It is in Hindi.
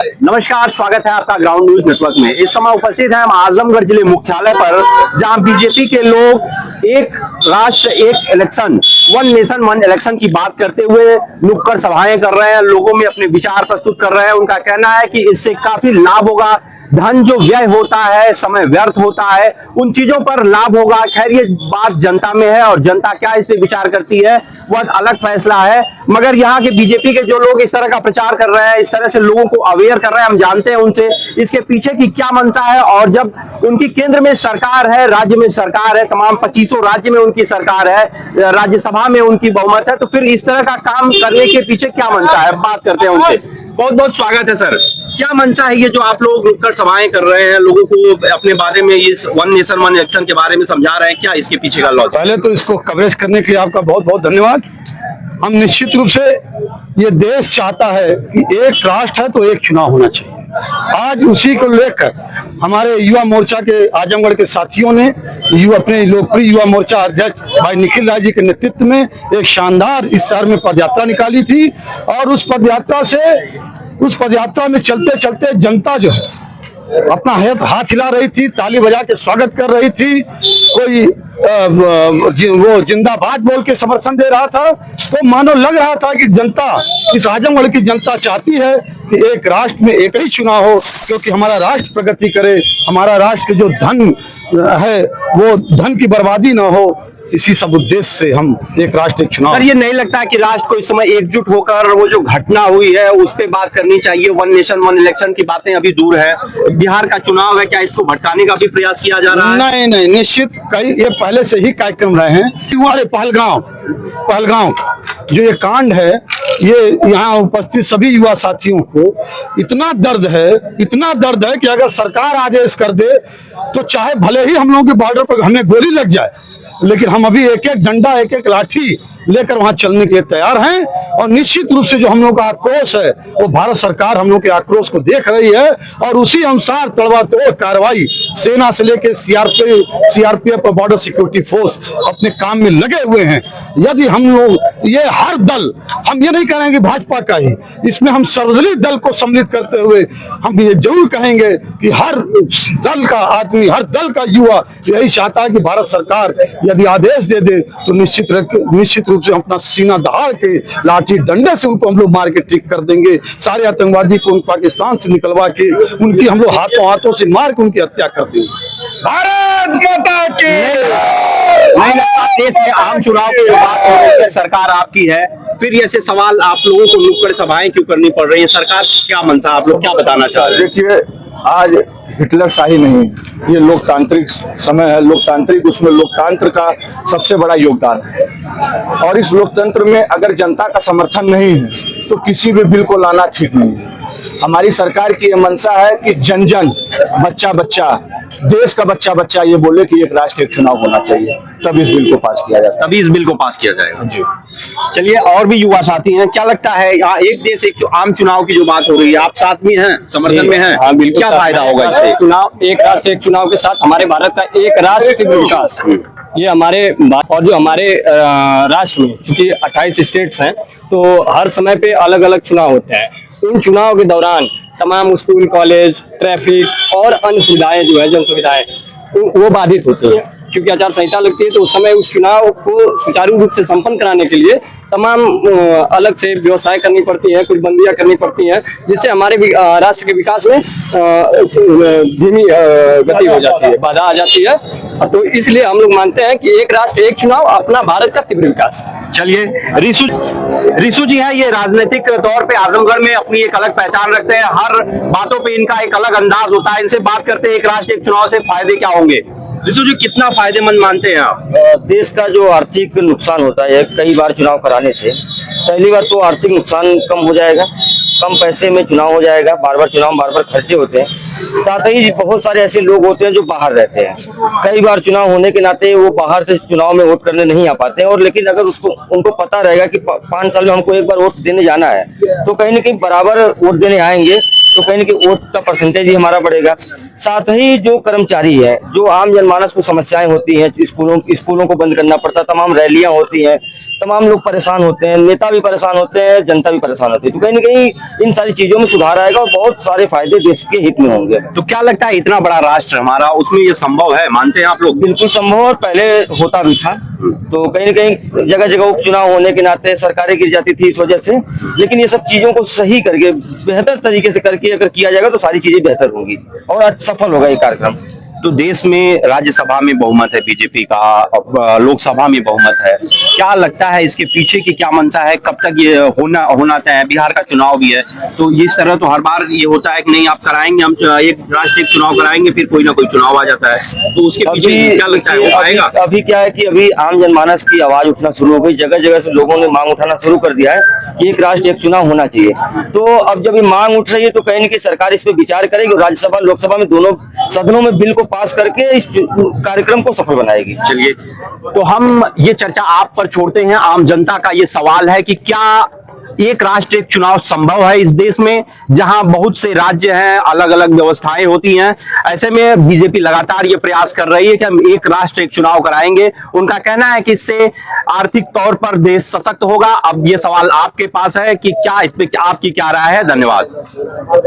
नमस्कार, स्वागत है आपका ग्राउंड न्यूज नेटवर्क में। इस समय उपस्थित हैं हम आजमगढ़ जिले मुख्यालय पर, जहां बीजेपी के लोग एक राष्ट्र एक election, one nation one election की बात करते हुए नुक्कड़ सभाएं कर रहे हैं, लोगों में अपने विचार प्रस्तुत कर रहे हैं। उनका कहना है कि इससे काफी लाभ होगा, धन जो व्यय होता है, समय व्यर्थ होता है, उन चीजों पर लाभ होगा। खैर, ये बात जनता में है और जनता क्या इस पे विचार करती है वह अलग फैसला है। मगर यहाँ के बीजेपी के जो लोग इस तरह का प्रचार कर रहे हैं, इस तरह से लोगों को अवेयर कर रहे हैं, हम जानते हैं उनसे इसके पीछे की क्या मंशा है। और जब उनकी केंद्र में सरकार है, राज्य में सरकार है, तमाम 25 राज्य में उनकी सरकार है, राज्यसभा में उनकी बहुमत है, तो फिर इस तरह का काम करने के पीछे क्या मंशा है, बात करते हैं उनसे। बहुत बहुत स्वागत है सर। क्या मंशा है ये जो आप लोग नुक्कड़ सभाएं कर रहे हैं, लोगों को अपने बारे में, इस वन नेशन वन इलेक्शन के बारे में समझा रहे हैं, क्या इसके पीछे का लॉजिक? पहले तो इसको कवरेज करने के लिए आपका बहुत बहुत धन्यवाद। हम निश्चित रूप से ये देश चाहता है कि एक राष्ट्र है तो एक चुनाव होना चाहिए। आज उसी को लेकर हमारे युवा मोर्चा के आजमगढ़ के साथियों ने अपने लोकप्रिय युवा मोर्चा अध्यक्ष भाई निखिल राय जी के नेतृत्व में एक शानदार इस शहर में पदयात्रा निकाली थी। और उस पदयात्रा में चलते चलते जनता जो है अपना हाथ हिला रही थी, ताली बजा के स्वागत कर रही थी, कोई वो जिंदाबाद बोल के समर्थन दे रहा था। तो मानो लग रहा था कि जनता, इस आजमगढ़ की जनता चाहती है कि एक राष्ट्र में एक ही चुनाव हो, क्योंकि हमारा राष्ट्र प्रगति करे, हमारा राष्ट्र जो धन है वो धन की बर्बादी ना हो। इसी सब उद्देश्य से हम एक राष्ट्र एक चुनाव। सर, ये नहीं लगता कि राष्ट्र को इस समय एकजुट होकर वो जो घटना हुई है उस पे बात करनी चाहिए? वन नेशन वन इलेक्शन की बातें अभी दूर है, बिहार का चुनाव है, क्या इसको भटकाने का भी प्रयास किया जा रहा है? नहीं नहीं, निश्चित ये पहले से ही कार्यक्रम रहे हैं। हमारे पहलगांव जो ये कांड है, ये यहाँ उपस्थित सभी युवा साथियों को इतना दर्द है कि अगर सरकार आदेश कर दे तो चाहे भले ही हम लोगों के बॉर्डर पर हमें गोली लग जाए, लेकिन हम अभी एक एक डंडा एक एक लाठी लेकर वहां चलने के लिए तैयार हैं। और निश्चित रूप से जो हम लोग का आक्रोश है वो भारत सरकार हम लोग के आक्रोश को देख रही है और उसी अनुसार तड़वातोड़ कार्रवाई सेना से लेकर सीआरपीएफ और बॉर्डर सिक्योरिटी फोर्स अपने काम में लगे हुए हैं। यदि हम लोग ये हर दल, हम ये नहीं कहेंगे भाजपा का ही, इसमें हम सर्वदलीय दल को सम्मिलित करते हुए हम ये जरूर कहेंगे कि हर दल का आदमी, हर दल का युवा यही चाहता है कि भारत सरकार यदि आदेश दे दे तो निश्चित रूप से अपना सीना दहाड़ के लाठी डंडे से उनको हम लोग मार के ठीक कर देंगे। सारे आतंकवादी को पाकिस्तान से निकलवा के उनकी हम लोग हाथों से मार के उनकी हत्या कर देंगे। भारत माता की। नहीं लगता देश में आम चुनाव की जो बात हो रही है, सरकार आपकी है, फिर ऐसे सवाल आप लोगों को नुक्कड़ सभाएं क्यों करनी पड़ रही है? सरकार क्या मंशा, आप लोग क्या बताना चाह रहे हैं? देखिए, आज हिटलर शाही नहीं, ये लोकतांत्रिक समय है। लोकतांत्रिक, उसमें लोकतंत्र का सबसे बड़ा योगदान है। और इस लोकतंत्र में अगर जनता का समर्थन नहीं है तो किसी भी बिल को लाना ठीक नहीं है। हमारी सरकार की ये मंशा है कि जन जन, बच्चा बच्चा, देश का बच्चा बच्चा ये बोले कि एक राष्ट्र एक चुनाव होना चाहिए, तब इस बिल को पास किया जाता है। तभी इस बिल को पास किया जाएगा जी। चलिए, और भी युवा साथी हैं, क्या लगता है यहाँ एक देश एक आम चुनाव की जो बात हो रही है, आप साथ में हैं, समर्थन में हैं? हाँ, बिल्कुल। क्या फायदा होगा इससे? चुनाव, एक राष्ट्र एक चुनाव के साथ हमारे भारत का एक राष्ट्र तीव्र विकास, ये हमारे और जो हमारे राष्ट्र में चूंकि 28 स्टेट्स हैं तो हर समय पे अलग अलग चुनाव होते हैं। इन चुनाव के दौरान तमाम स्कूल, कॉलेज, ट्रैफिक और अन्य सुविधाएं जो है, जन सुविधाएं, वो बाधित होती हैं। क्योंकि आचार संहिता लगती है तो उस समय उस चुनाव को सुचारू रूप से संपन्न कराने के लिए तमाम अलग से व्यवस्थाएं करनी पड़ती हैं, कुछ बंदियां करनी पड़ती हैं, जिससे हमारे राष्ट्र के विकास में धीमी गति हो जाती है, बाधा आ जाती है। तो इसलिए हम लोग मानते हैं कि एक राष्ट्र एक चुनाव अपना भारत का तीव्र विकास। चलिए, रिशु जी है, ये राजनीतिक तौर पे आजमगढ़ में अपनी एक अलग पहचान रखते हैं, हर बातों पे इनका एक अलग अंदाज होता है। इनसे बात करते हैं, एक राष्ट्र एक चुनाव से फायदे क्या होंगे? रिशु जी, कितना फायदेमंद मानते हैं आप? देश का जो आर्थिक नुकसान होता है कई बार चुनाव कराने से, पहली बार तो आर्थिक नुकसान कम हो जाएगा, कम पैसे में चुनाव हो जाएगा, बार बार खर्चे होते हैं। साथ ही बहुत सारे ऐसे लोग होते हैं जो बाहर रहते हैं, कई बार चुनाव होने के नाते वो बाहर से चुनाव में वोट करने नहीं आ पाते हैं। और लेकिन अगर उनको पता रहेगा कि 5 साल में हमको एक बार वोट देने जाना है तो कहीं ना कहीं बराबर वोट देने आएंगे तो कहीं ना कहीं वोट का परसेंटेज भी हमारा बढ़ेगा। साथ ही जो कर्मचारी है, जो आम जनमानस को समस्याएं होती हैं, स्कूलों को बंद करना पड़ता, तमाम रैलियां होती हैं, तमाम लोग परेशान होते हैं, नेता भी परेशान होते हैं, जनता भी परेशान होती है, तो कहीं ना कहीं इन सारी चीजों में सुधार आएगा और बहुत सारे फायदे देश के हित में होंगे। तो क्या लगता है इतना बड़ा राष्ट्र हमारा, उसमें ये संभव है, मानते हैं आप लोग? बिल्कुल संभव और पहले होता भी था। तो कहीं ना कहीं जगह जगह उपचुनाव होने के नाते सरकारें गिर जाती थी इस वजह से, लेकिन ये सब चीजों को सही करके बेहतर तरीके से करके अगर किया जाएगा तो सारी चीजें बेहतर होंगी और सफल होगा ये कार्यक्रम। तो देश में राज्यसभा में बहुमत है बीजेपी का, लोकसभा में बहुमत है, क्या लगता है इसके पीछे की क्या मंशा है, कब तक ये होना तय है? बिहार का चुनाव भी है, तो इस तरह तो हर बार ये होता है कि नहीं आप कराएंगे, हम एक राष्ट्रीय चुनाव कराएंगे, फिर कोई ना कोई चुनाव आ जाता है, तो उसके पीछे क्या लगता है हो पाएगा? अभी क्या है कि अभी आम जनमानस की आवाज उठना शुरू हो गई, जगह जगह से लोगों ने मांग उठाना शुरू कर दिया है कि एक राष्ट्र एक चुनाव होना चाहिए। तो अब जब ये मांग उठ रही है तो कहीं ना कहीं सरकार इस पे विचार करेगी और राज्यसभा लोकसभा में दोनों सदनों में बिल को पास करके इस कार्यक्रम को सफल बनाएगी। चलिए, तो हम ये चर्चा आप पर छोड़ते हैं। आम जनता का ये सवाल है कि क्या एक राष्ट्र एक चुनाव संभव है इस देश में, जहां बहुत से राज्य हैं, अलग अलग व्यवस्थाएं होती हैं। ऐसे में बीजेपी लगातार ये प्रयास कर रही है कि हम एक राष्ट्र एक चुनाव कराएंगे। उनका कहना है कि इससे आर्थिक तौर पर देश सशक्त होगा। अब ये सवाल आपके पास है कि क्या इस पे आपकी क्या राय है? धन्यवाद।